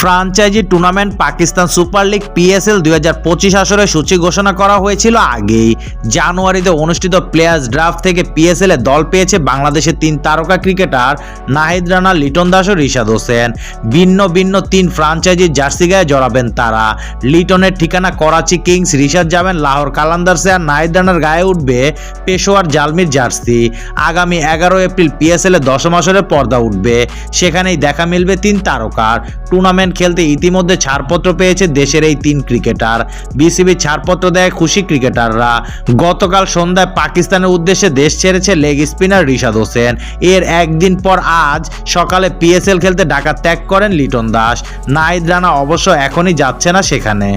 Franchise tournament Pakistan super league PSL 2025 আসরের সূচি ঘোষণা করা হয়েছিল আগেই। জানুয়ারিতে অনুষ্ঠিত প্লেয়ার্স ড্রাফট থেকে পিএসএল এ দল পেয়েছে বাংলাদেশের 3 তারকা ক্রিকেটার নাহিদ রানা, লিটন দাস ও রিশাদ হোসেন। ভিন্ন ভিন্ন 3 ফ্রাঞ্চাইজির জার্সি গায়ে জড়াবেন তারা। লিটনের ঠিকানা করাচি কিংস, রিশাদ যাবেন লাহোর কালান্দার্সে, আর নাহিদ রানার গায়ে উঠবে পেশোয়ার জালমির জার্সি। আগামী 11 এপ্রিল পিএসএল এ 10ম আসরের পর্দা উঠবে, সেখানেই দেখা মিলবে 3 তারকার। টুর্নামেন্ট খেলতে ইতিমধ্যে ছাড়পত্র পেয়েছে দেশের এই 3 ক্রিকেটার। বিসিবি ছাড়পত্র দেয় খুশি ক্রিকেটাররা। গতকাল সন্ধ্যায় পাকিস্তানের উদ্দেশ্যে দেশ ছেড়েছে লেগ স্পিনার রিশাদ হোসেন। এর একদিন পর আজ সকালে পিএসএল খেলতে ঢাকা ত্যাগ করেন লিটন দাস। নাহিদ রানা অবশ্য এখনই যাচ্ছে না সেখানে।